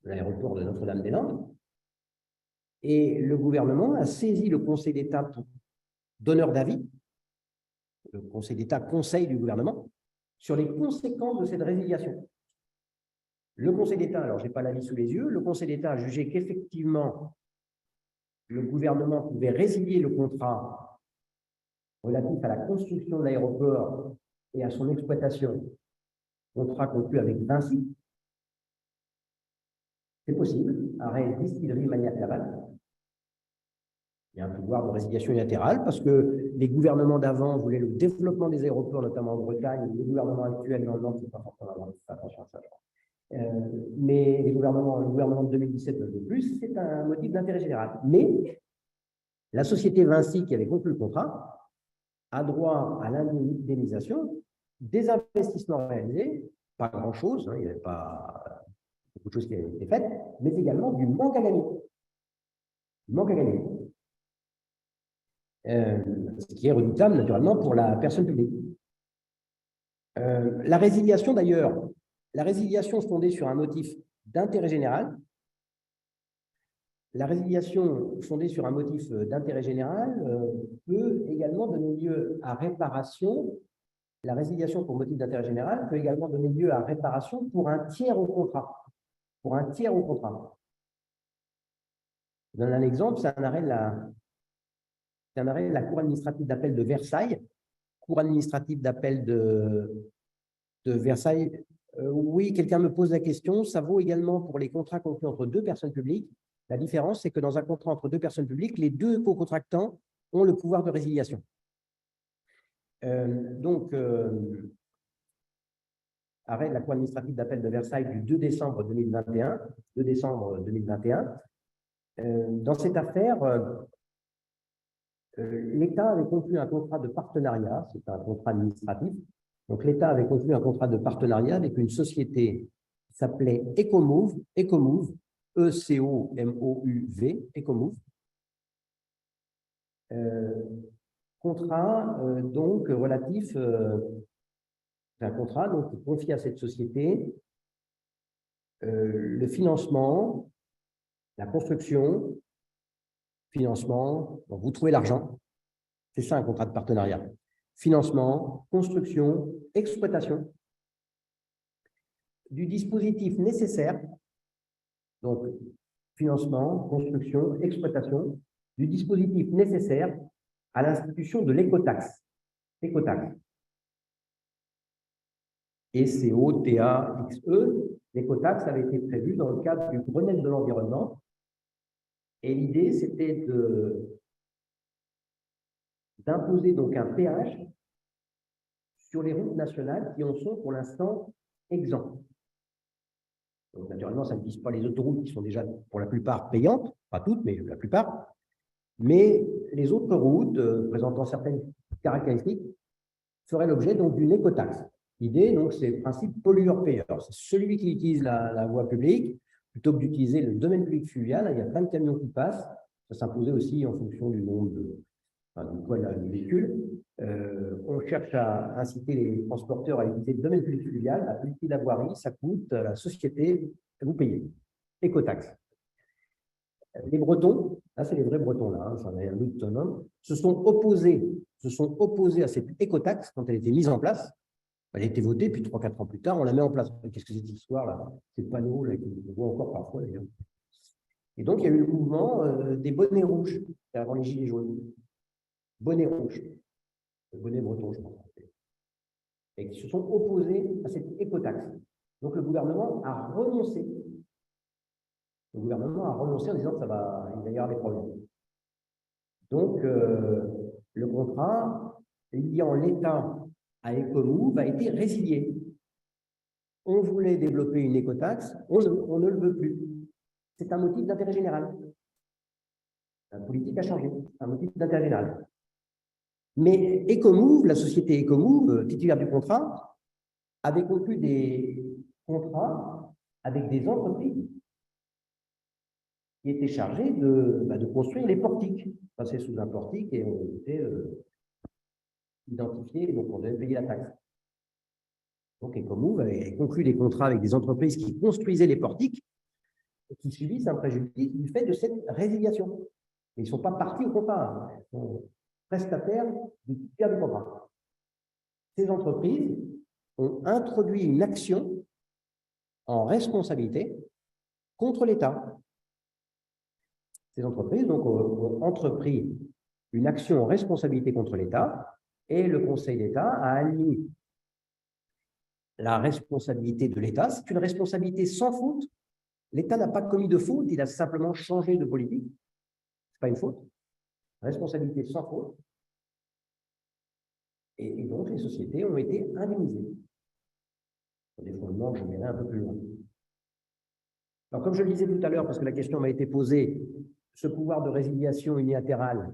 S1: l'aéroport de Notre-Dame-des-Landes, et le gouvernement a saisi le Conseil d'État pour donneur d'avis. Le Conseil d'État conseille du gouvernement sur les conséquences de cette résiliation. Le Conseil d'État, alors je n'ai pas l'avis sous les yeux, le Conseil d'État a jugé qu'effectivement, le gouvernement pouvait résilier le contrat relatif à la construction de l'aéroport et à son exploitation, contrat conclu avec Vinci. C'est possible, arrêt distillerie Magnac-Laval. Il y a un pouvoir de résiliation unilatérale parce que les gouvernements d'avant voulaient le développement des aéroports, notamment en Bretagne. Le gouvernement actuel, dans le Nord, c'est pas forcément avoir attention à ça. Mais le gouvernement de 2017 ne veut plus, c'est un motif d'intérêt général. Mais la société Vinci qui avait conclu le contrat a droit à l'indemnisation des investissements réalisés, pas grand-chose, hein, il n'y avait pas beaucoup de choses qui avaient été faites, mais également du manque à gagner. Du manque à gagner. Ce qui est redoutable, naturellement, pour la personne publique. La résiliation, d'ailleurs, la résiliation fondée sur un motif d'intérêt général, peut également donner lieu à réparation. La résiliation pour motif d'intérêt général peut également donner lieu à réparation pour un tiers au contrat. Je donne un exemple, c'est un arrêt de la Cour administrative d'appel de Versailles. Cour administrative d'appel de Versailles. Oui, quelqu'un me pose la question. Ça vaut également pour les contrats conclus entre deux personnes publiques. La différence, c'est que dans un contrat entre deux personnes publiques, les deux co-contractants ont le pouvoir de résiliation. arrêt de la Cour administrative d'appel de Versailles du 2 décembre 2021. Dans cette affaire, l'État avait conclu un contrat de partenariat, c'est un contrat administratif. Donc, l'État avait conclu un contrat de partenariat avec une société qui s'appelait Ecomove, E-C-O-M-O-U-V, Ecomove. Contrat donc relatif, un contrat donc, qui confie à cette société le financement, la construction, financement, donc vous trouvez l'argent, c'est ça un contrat de partenariat. Financement, construction, exploitation du dispositif nécessaire, donc financement, construction, exploitation, du dispositif nécessaire à l'institution de l'écotaxe. Écotaxe. E-C-O-T-A-X-E. L'écotaxe avait été prévue dans le cadre du Grenelle de l'environnement. Et l'idée, c'était d'imposer donc un péage sur les routes nationales qui en sont pour l'instant exempts. Donc, naturellement, ça ne vise pas les autoroutes qui sont déjà pour la plupart payantes, pas toutes, mais la plupart. Mais les autres routes présentant certaines caractéristiques feraient l'objet donc d'une écotaxe. L'idée, donc, c'est le principe pollueur-payeur. C'est celui qui utilise la voie publique, plutôt que d'utiliser le domaine public fluvial. Il y a plein de camions qui passent. Ça s'imposait aussi en fonction du nombre du poids du véhicule. On cherche à inciter les transporteurs à utiliser le domaine public fluvial, à utiliser la voirie, ça coûte à la société, vous payez. Écotaxe. Les Bretons, là c'est les vrais Bretons, là, ça a un doute de nom, se sont opposés à cette écotaxe quand elle était mise en place. Elle a été votée, puis 3-4 ans plus tard, on la met en place. Qu'est-ce que c'est cette histoire là? Ces panneaux là, qu'on voit encore parfois d'ailleurs. Et donc il y a eu le mouvement des bonnets rouges, avant les gilets jaunes. Bonnets rouges, le bonnet breton, je pense. Et qui se sont opposés à cette écotaxe. Donc le gouvernement a renoncé. Le gouvernement a renoncé en disant qu'il va y avoir des problèmes. Donc, le contrat liant l'État à Ecomove a été résilié. On voulait développer une écotaxe, on ne le veut plus. C'est un motif d'intérêt général. La politique a changé, c'est un motif d'intérêt général. Mais Ecomove, la société Ecomove, titulaire du contrat, avait conclu des contrats avec des entreprises qui étaient chargés de construire les portiques. Passer sous un portique et on était identifié, donc on devait payer la taxe. Donc Ecomove avait conclu des contrats avec des entreprises qui construisaient les portiques et qui subissent un préjudice du fait de cette résiliation. Mais ils ne sont pas partis au contrat, ils sont prestataires du tiers du contrat. Ces entreprises ont introduit une action en responsabilité contre l'État. Ces entreprises donc, ont entrepris une action en responsabilité contre l'État et le Conseil d'État a aligné la responsabilité de l'État. C'est une responsabilité sans faute. L'État n'a pas commis de faute, il a simplement changé de politique. Ce n'est pas une faute. Responsabilité sans faute. Et donc, les sociétés ont été indemnisées. Sur des fondements, je verrai un peu plus loin. Alors, comme je le disais tout à l'heure, parce que la question m'a été posée, ce pouvoir de résiliation unilatérale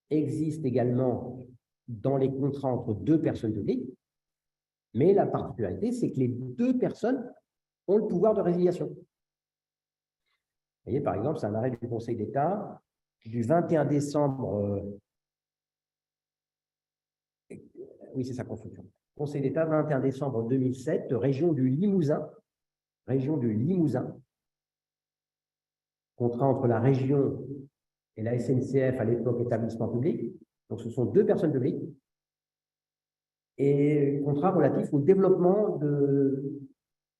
S1: existe également dans les contrats entre deux personnes publiques, mais la particularité, c'est que les deux personnes ont le pouvoir de résiliation. Vous voyez, par exemple, c'est un arrêt du Conseil d'État du 21 décembre. Oui, c'est sa construction. Conseil d'État, 21 décembre 2007, région du Limousin. Contrat entre la région et la SNCF, à l'époque établissement public. Donc, ce sont deux personnes publiques. Et contrat relatif au développement de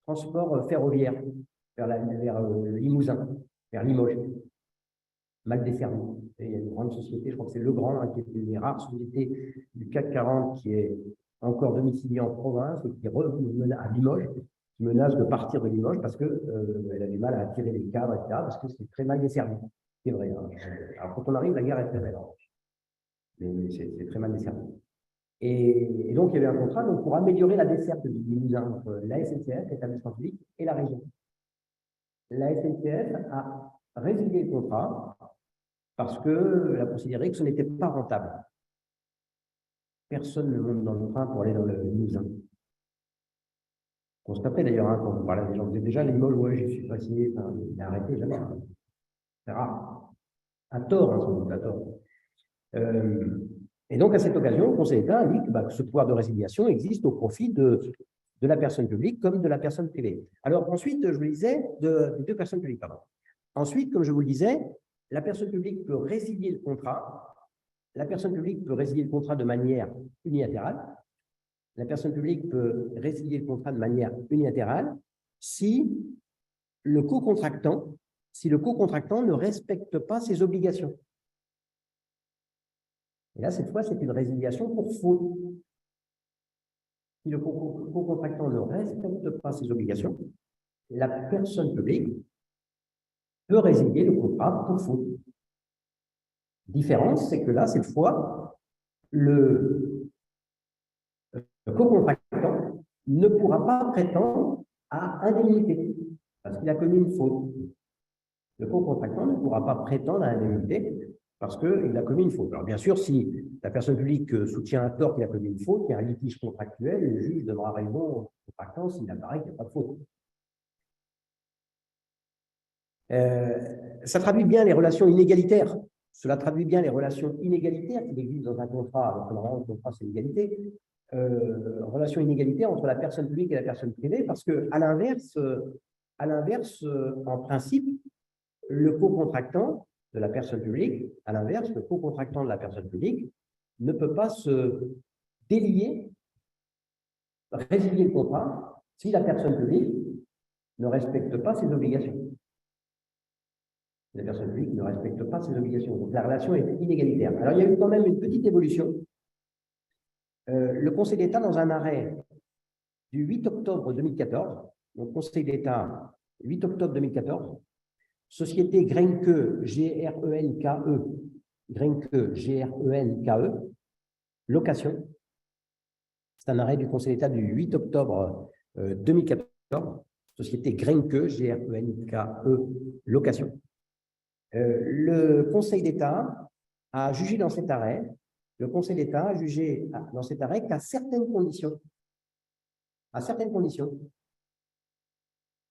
S1: transport ferroviaire vers Limousin, vers Limoges, mal desservi. Il y a une grande société, je crois que c'est Legrand, qui est une des rares sociétés du CAC 40 qui est encore domiciliée en province et qui est à Limoges, qui menace de partir de Limoges parce qu'elle a du mal à attirer les cadres, etc., parce que c'est très mal desservi. C'est vrai. Hein. Alors, quand on arrive, la gare est très belle. Mais c'est très mal desservi. Et donc, il y avait un contrat donc, pour améliorer la desserte du Limousin entre la SNCF, l'établissement public, et la région. La SNCF a résilié le contrat parce qu'elle a considéré que ce n'était pas rentable. Personne ne monte dans le train pour aller dans le Limousin. On se tapait d'ailleurs hein, quand on parlait des gens. Vous êtes déjà Limoges, ouais, je suis passé, enfin, il a arrêté jamais. Hein. C'est rare. À tort, hein, sans doute, à tort. Et donc, à cette occasion, le Conseil d'État indique que ce pouvoir de résiliation existe au profit de la personne publique comme de la personne privée. Alors, ensuite, je vous le disais, des deux personnes publiques, pardon. Ensuite, comme je vous le disais, la personne publique peut résilier le contrat. La personne publique peut résilier le contrat de manière unilatérale. La personne publique peut résilier le contrat de manière unilatérale si le co-contractant ne respecte pas ses obligations. Et là, cette fois, c'est une résiliation pour faute. Si le co-contractant ne respecte pas ses obligations, la personne publique peut résilier le contrat pour faute. Différence, c'est que là, cette fois, le co-contractant ne pourra pas prétendre à indemnité parce qu'il a commis une faute. Le co-contractant ne pourra pas prétendre à indemnité parce qu'il a commis une faute. Alors, bien sûr, si la personne publique soutient à tort qu'il a commis une faute, il y a un litige contractuel, le juge donnera raison au contractant s'il apparaît qu'il n'y a pas de faute. Ça traduit bien les relations inégalitaires. Cela traduit bien les relations inégalitaires qui existent dans un contrat. Alors, normalement, le contrat, c'est l'égalité. Relations inégalitaires entre la personne publique et la personne privée, parce qu'à l'inverse, en principe, le co-contractant de la personne publique, à l'inverse, le co-contractant de la personne publique ne peut pas se délier, résilier le contrat si la personne publique ne respecte pas ses obligations. La personne publique ne respecte pas ses obligations. Donc la relation est inégalitaire. Alors il y a eu quand même une petite évolution. Le Conseil d'État, dans un arrêt du 8 octobre 2014, donc Conseil d'État, 8 octobre 2014, Société Grenke, G-R-E-N-K-E, Grenke, G-R-E-N-K-E, location. C'est un arrêt du Conseil d'État du 8 octobre 2014, Société Grenke, G-R-E-N-K-E, location. Le Conseil d'État a jugé dans cet arrêt, qu'à certaines conditions,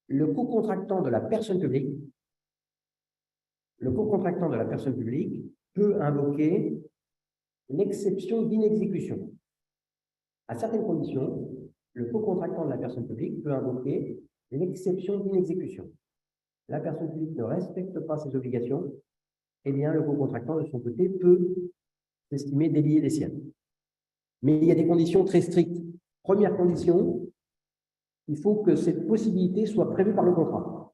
S1: le co-contractant de la personne publique peut invoquer l'exception d'inexécution. À certaines conditions, le co-contractant de la personne publique peut invoquer l'exception d'inexécution. La personne publique ne respecte pas ses obligations, eh bien, le co-contractant, de son côté, peut s'estimer délier les siennes. Mais il y a des conditions très strictes. Première condition, il faut que cette possibilité soit prévue par le contrat.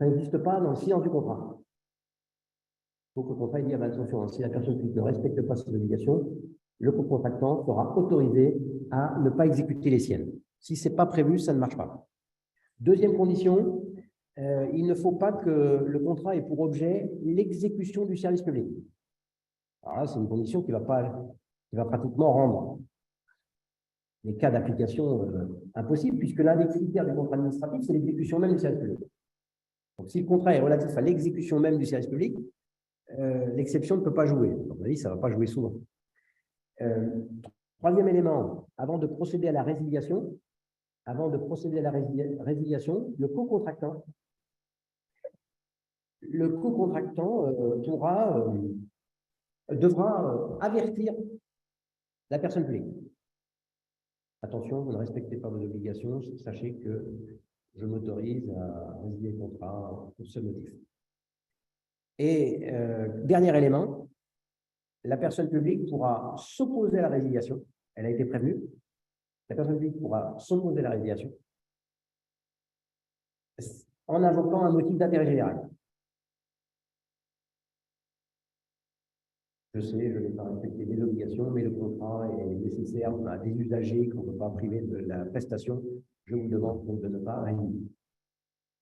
S1: Ça n'existe pas dans le silence du contrat. Il faut que le contrat dise, attention, si la personne publique ne respecte pas ses obligations, le co-contractant sera autorisé à ne pas exécuter les siennes. Si ce n'est pas prévu, ça ne marche pas. Deuxième condition, il ne faut pas que le contrat ait pour objet l'exécution du service public. Alors là, c'est une condition qui va pratiquement rendre les cas d'application impossibles, puisque l'un des critères du contrat administratif, c'est l'exécution même du service public. Donc, si le contrat est relatif à l'exécution même du service public, l'exception ne peut pas jouer. À mon avis, ça ne va pas jouer souvent. Troisième élément, avant de procéder à la résiliation, le co-contractant devra avertir la personne publique. Attention, vous ne respectez pas vos obligations, sachez que je m'autorise à résilier le contrat pour ce motif. Et dernier élément, la personne publique pourra s'opposer à la résiliation. Elle a été prévenue. La personne publique pourra s'opposer à la résiliation en invoquant un motif d'intérêt général. Je sais, je n'ai pas respecté mes obligations, mais le contrat est nécessaire à des usagers qu'on ne peut pas priver de la prestation. Je vous demande donc de ne pas résilier.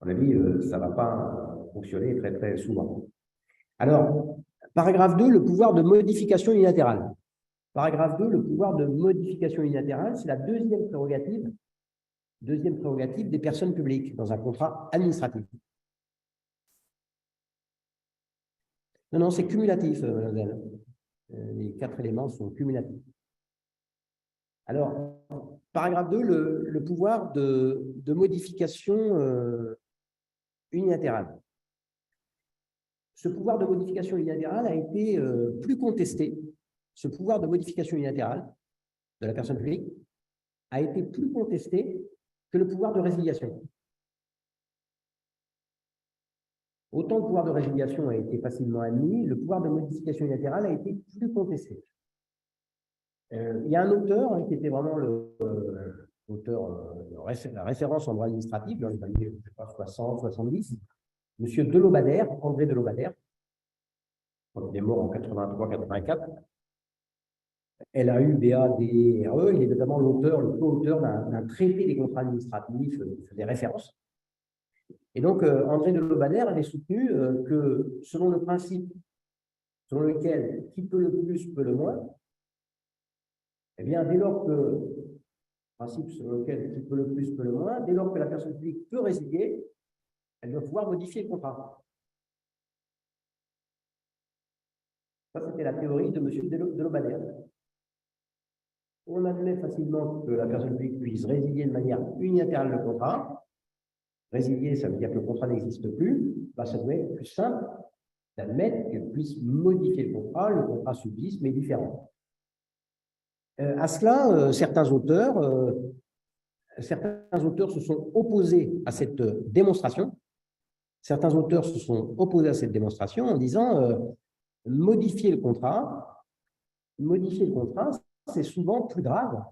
S1: À mon avis, ça ne va pas fonctionner très, très souvent. Alors, paragraphe 2, le pouvoir de modification unilatérale. Paragraphe 2, le pouvoir de modification unilatérale, c'est la deuxième prérogative des personnes publiques dans un contrat administratif. Non, non, c'est cumulatif, mademoiselle. Les 4 éléments sont cumulatifs. Alors, paragraphe 2, le pouvoir de modification unilatérale. Ce pouvoir de modification unilatérale a été plus contesté. Ce pouvoir de modification unilatérale de la personne publique a été plus contesté que le pouvoir de résiliation. Autant le pouvoir de résiliation a été facilement admis, le pouvoir de modification unilatérale a été plus contesté. Il y a un auteur qui était vraiment la référence en droit administratif dans les années 60, 70, M. Delobadère, André Delobadère, il est mort en 83-84. LAUBADRE, il est notamment l'auteur, le co-auteur d'un traité des contrats administratifs, des références. Et donc, André Delobadère avait soutenu que selon le principe selon lequel qui peut le plus peut le moins, eh bien, dès lors que principe selon lequel qui peut le plus peut le moins, dès lors que la personne publique peut résilier, elle doit pouvoir modifier le contrat. Ça, c'était la théorie de M. Delobadère. On admet facilement que la personne publique puisse résilier de manière unilatérale le contrat. Résilier, ça veut dire que le contrat n'existe plus. Bah, ça doit être plus simple d'admettre qu'elle puisse modifier le contrat subsiste, mais différent. À cela, certains auteurs se sont opposés à cette démonstration. Certains auteurs se sont opposés à cette démonstration en disant modifier le contrat, c'est souvent plus grave.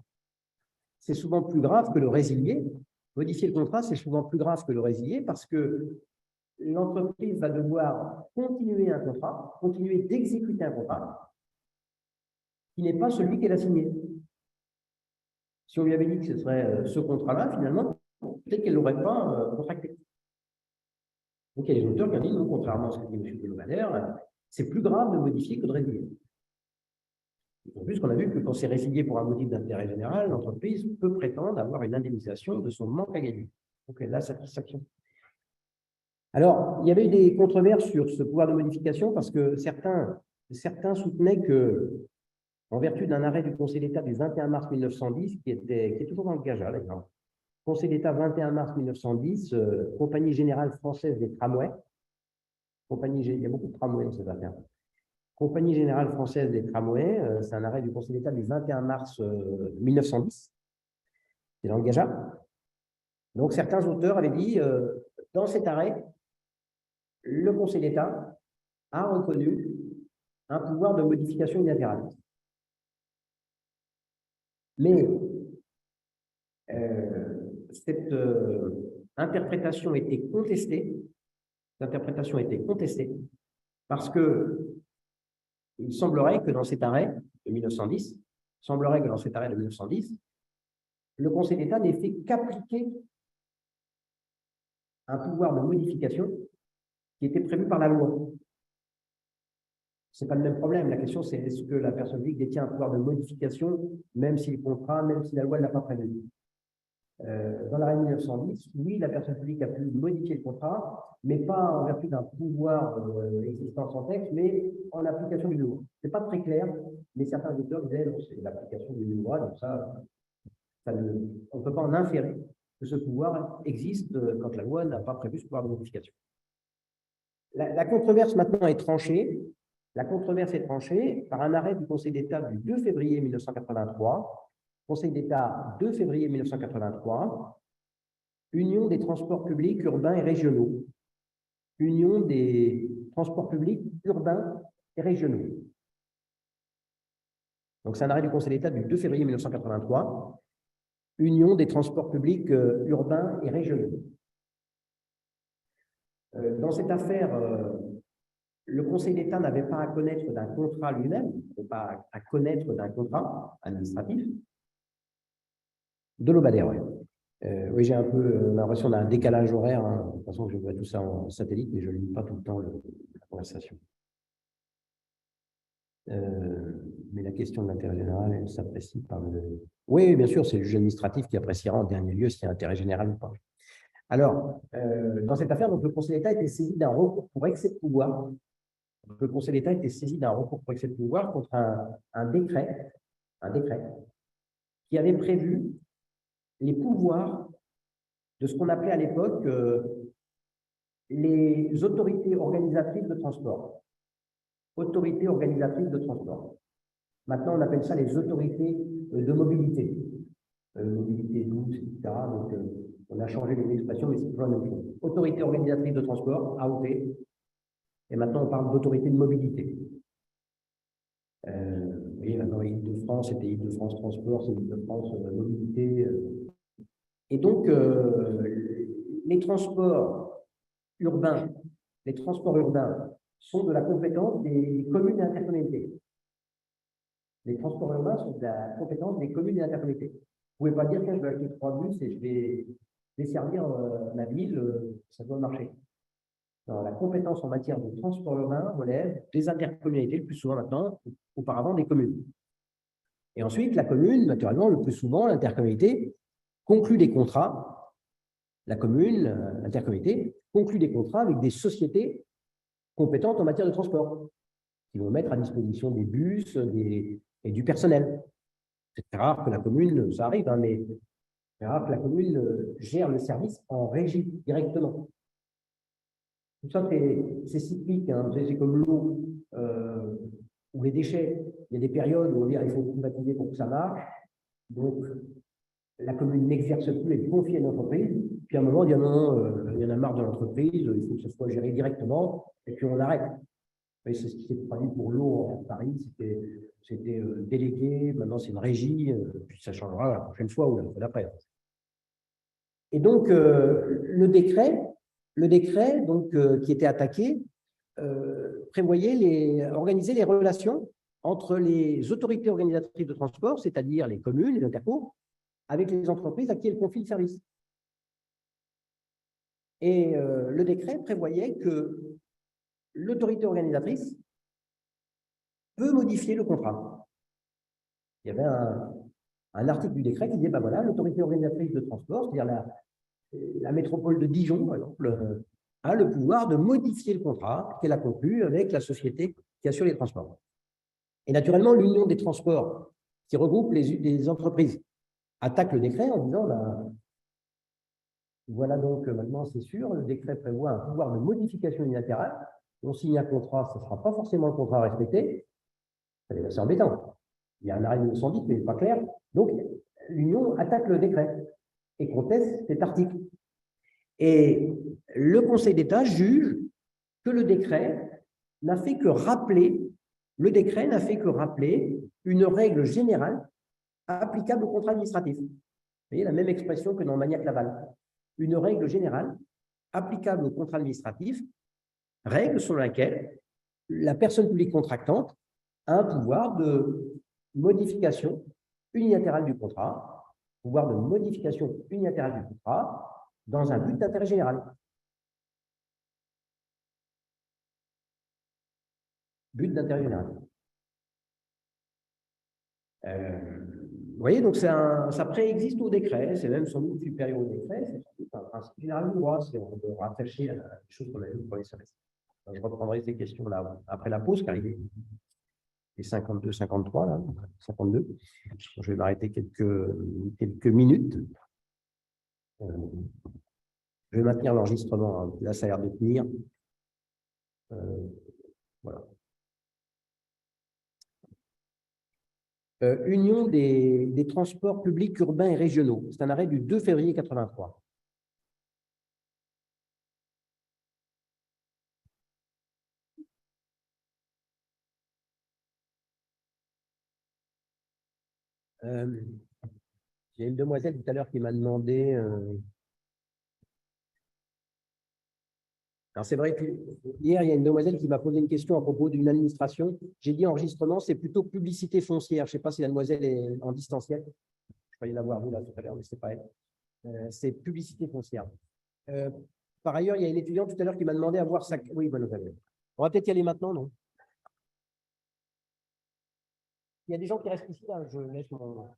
S1: C'est souvent plus grave que le résilier. Modifier le contrat, c'est souvent plus grave que le résilier parce que l'entreprise va devoir continuer un contrat, continuer d'exécuter un contrat qui n'est pas celui qu'elle a signé. Si on lui avait dit que ce serait ce contrat-là, finalement, peut-être qu'elle ne l'aurait pas contracté. Donc, il y a des auteurs qui ont dit, non, contrairement à ce que dit M. Delobadère, c'est plus grave de modifier que de résilier. En plus, qu'on a vu que quand c'est résilié pour un motif d'intérêt général, l'entreprise peut prétendre avoir une indemnisation de son manque à gagner. Donc, elle a satisfaction. Alors, il y avait eu des controverses sur ce pouvoir de modification parce que certains soutenaient que, en vertu d'un arrêt du Conseil d'État du 21 mars 1910, qui est toujours dans le Gaja, d'ailleurs, Conseil d'État 21 mars 1910, Compagnie Générale Française des Tramways, il y a beaucoup de tramways dans cette affaire. Compagnie Générale Française des Tramways, c'est un arrêt du Conseil d'État du 21 mars 1910, c'est dans le Gaja. Donc, certains auteurs avaient dit, dans cet arrêt, le Conseil d'État a reconnu un pouvoir de modification unilatérale. Mais cette interprétation était contestée. Parce que il semblerait que dans cet arrêt de 1910, le Conseil d'État n'ait fait qu'appliquer un pouvoir de modification qui était prévu par la loi. Ce n'est pas le même problème. La question, c'est est-ce que la personne publique détient un pouvoir de modification, même si le contrat, même si la loi ne l'a pas prévu. Dans l'arrêt 1910, oui, la personne publique a pu modifier le contrat, mais pas en vertu d'un pouvoir existant sans texte, mais en application d'une loi. Ce n'est pas très clair, mais certains auteurs disaient que c'est l'application d'une loi, donc on ne peut pas en inférer que ce pouvoir existe quand la loi n'a pas prévu ce pouvoir de modification. La controverse maintenant est tranchée. La controverse est tranchée par un arrêt du Conseil d'État du 2 février 1983. Conseil d'État 2 février 1983. Union des transports publics urbains et régionaux. Union des transports publics urbains et régionaux. Donc, c'est un arrêt du Conseil d'État du 2 février 1983. Union des transports publics urbains et régionaux. Dans cette affaire, le Conseil d'État n'avait pas à connaître d'un contrat lui-même, pas à connaître d'un contrat administratif. Delobadère, oui. Oui, j'ai un peu l'impression d'un décalage horaire. Hein. De toute façon, je vois tout ça en satellite, mais je ne lis pas tout le temps la conversation. Mais la question de l'intérêt général, elle s'apprécie par le… Oui, bien sûr, c'est le juge administratif qui appréciera en dernier lieu s'il y a intérêt général ou pas. Alors, dans cette affaire, donc, le Conseil d'État a été saisi d'un recours pour excès de pouvoir. Donc, le Conseil d'État a été saisi d'un recours pour excès de pouvoir contre un décret qui avait prévu les pouvoirs de ce qu'on appelait à l'époque les autorités organisatrices de transport. Autorités organisatrices de transport. Maintenant, on appelle ça les autorités de mobilité. Mobilité douce, etc. Donc, on a changé les expressions, mais c'est toujours la même chose. Autorité organisatrice de transport, AOT. Et maintenant, on parle d'autorité de mobilité. Vous voyez, maintenant, Île-de-France, c'était Île-de-France Transport, c'est Île-de-France Mobilité. Et donc, les transports urbains sont de la compétence des communes et intercommunalités. Les transports urbains sont de la compétence des communes et intercommunalités. Vous ne pouvez pas dire que je vais acheter 3 bus et je vais desservir la ville, ça doit marcher. Non, la compétence en matière de transport urbain relève des intercommunalités, le plus souvent maintenant, auparavant des communes. Et ensuite, la commune, naturellement, le plus souvent, l'intercommunalité conclut des contrats. La commune, l'intercommunalité, conclut des contrats avec des sociétés compétentes en matière de transport, qui vont mettre à disposition des bus et du personnel. C'est très rare que la commune, ça arrive, hein, mais c'est rare que la commune gère le service en régie directement. Tout ça, c'est cyclique, hein. C'est comme l'eau ou les déchets. Il y a des périodes où on dit qu'il faut privatiser pour que ça marche. Donc, la commune n'exerce plus, elle confie à une entreprise. Puis à un moment, on dit non, il y en a marre de l'entreprise, il faut que ça soit géré directement, et puis on arrête. C'est ce qui s'est produit pour l'eau en Paris, c'était délégué, maintenant c'est une régie, puis ça changera la prochaine fois ou la fois d'après. Et donc, le décret donc, qui était attaqué prévoyait organiser les relations entre les autorités organisatrices de transport, c'est-à-dire les communes, les intercours, avec les entreprises à qui elles confient le service. Et le décret prévoyait que l'autorité organisatrice peut modifier le contrat. Il y avait un article du décret qui disait, ben voilà, l'autorité organisatrice de transport, c'est-à-dire la métropole de Dijon, par exemple, a le pouvoir de modifier le contrat qu'elle a conclu avec la société qui assure les transports. Et naturellement, l'Union des transports, qui regroupe les entreprises, attaque le décret en disant, ben, voilà donc maintenant c'est sûr, le décret prévoit un pouvoir de modification unilatérale. On signe un contrat, ce ne sera pas forcément le contrat respecté. C'est embêtant. Il y a un arrêt de 1910, mais pas clair. Donc, l'Union attaque le décret et conteste cet article. Et le Conseil d'État juge que le décret n'a fait que rappeler une règle générale applicable au contrat administratif. Vous voyez, la même expression que dans Magnac-Laval. Une règle générale applicable au contrat administratif, règle selon laquelle la personne publique contractante a un pouvoir de modification unilatérale du contrat, dans un but d'intérêt général. But d'intérêt général. Vous voyez, donc ça préexiste au décret, c'est même sans doute supérieur au décret, c'est un principe général du droit, c'est on peut rattacher à la chose qu'on a vu pour les semestres. Je reprendrai ces questions-là après la pause, car il est 52, 53, là, 52. Je vais m'arrêter quelques minutes. Je vais maintenir l'enregistrement, hein. Là, ça a l'air de tenir. Voilà. Union des transports publics urbains et régionaux. C'est un arrêt du 2 février 83. Il y a une demoiselle tout à l'heure qui m'a demandé… Alors, c'est vrai que hier, il y a une demoiselle qui m'a posé une question à propos d'une administration. J'ai dit enregistrement, c'est plutôt publicité foncière. Je ne sais pas si la demoiselle est en distanciel. Je croyais l'avoir vu là tout à l'heure, mais ce n'est pas elle. C'est publicité foncière. Par ailleurs, il y a une étudiante tout à l'heure qui m'a demandé à voir sa… Oui, bonne nouvelle. On va peut-être y aller maintenant, non? Il y a des gens qui restent ici, là, je laisse mon.